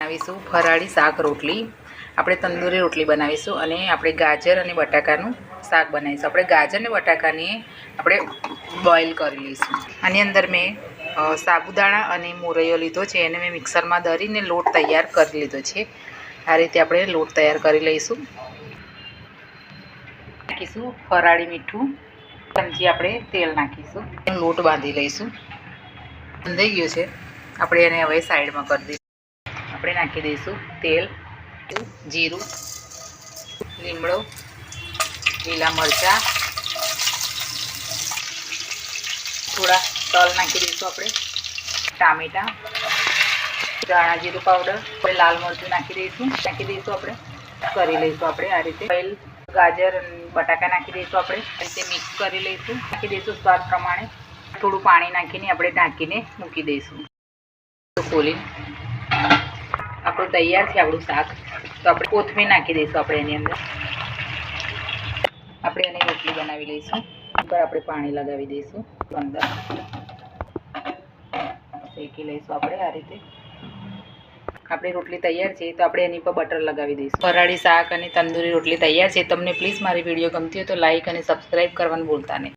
બનાવીશું ફરાળી શાક રોટલી। આપણે તંદૂરી રોટલી બનાવીશું અને આપણે ગાજર અને બટાકાનું શાક બનાવીશું। આપણે ગાજર અને બટાકાને આપણે બોઇલ કરી લઈશું। આની અંદર મેં સાબુદાણા અને મોરૈયો લીધો છે, એને મેં મિક્સરમાં દળીને લોટ તૈયાર કરી લીધો છે। આ રીતે આપણે લોટ તૈયાર કરી લઈશું। નાખીશું ફરાળી મીઠું, ચમચી આપણે તેલ નાખીશું, લોટ બાંધી લઈશું। બંધાઈ ગયો છે, આપણે એને હવે સાઈડમાં કરી દઈશું। આપણે નાખી દઈશું તેલ, જીરું, લીમડો, લીલા મરચાં, થોડા તલ નાખી દઈશું આપણે, ટામેટાં, ધાણા જીરું પાવડર, આપણે લાલ મરચું નાખી દઈશું આપણે કરી લઈશું। આપણે આ રીતે ઓઇલ, ગાજર અને બટાકા નાખી દઈશું। આપણે આ રીતે મિક્સ કરી લઈશું, નાખી દઈશું સ્વાદ પ્રમાણે। થોડું પાણી નાખીને આપણે ઢાંકીને મૂકી દઈશું। ખોલી આપણું તૈયાર છે આપણું શાક। તો આપણે કોથમીર નાખી દઈશું આપણે એની અંદર। આપણે એની રોટલી બનાવી લઈશું। ઉપર આપણે પાણી લગાવી દઈશું, અંદર શેકી લઈશું આપણે આ રીતે। આપણી રોટલી તૈયાર છે, તો આપણે એની પર બટર લગાવી દઈશું। ફરાળી શાક અને તંદૂરી રોટલી તૈયાર છે। તમને પ્લીઝ મારી વિડીયો ગમતી હોય તો લાઇક અને સબસ્ક્રાઈબ કરવાનું ભૂલતા નહીં।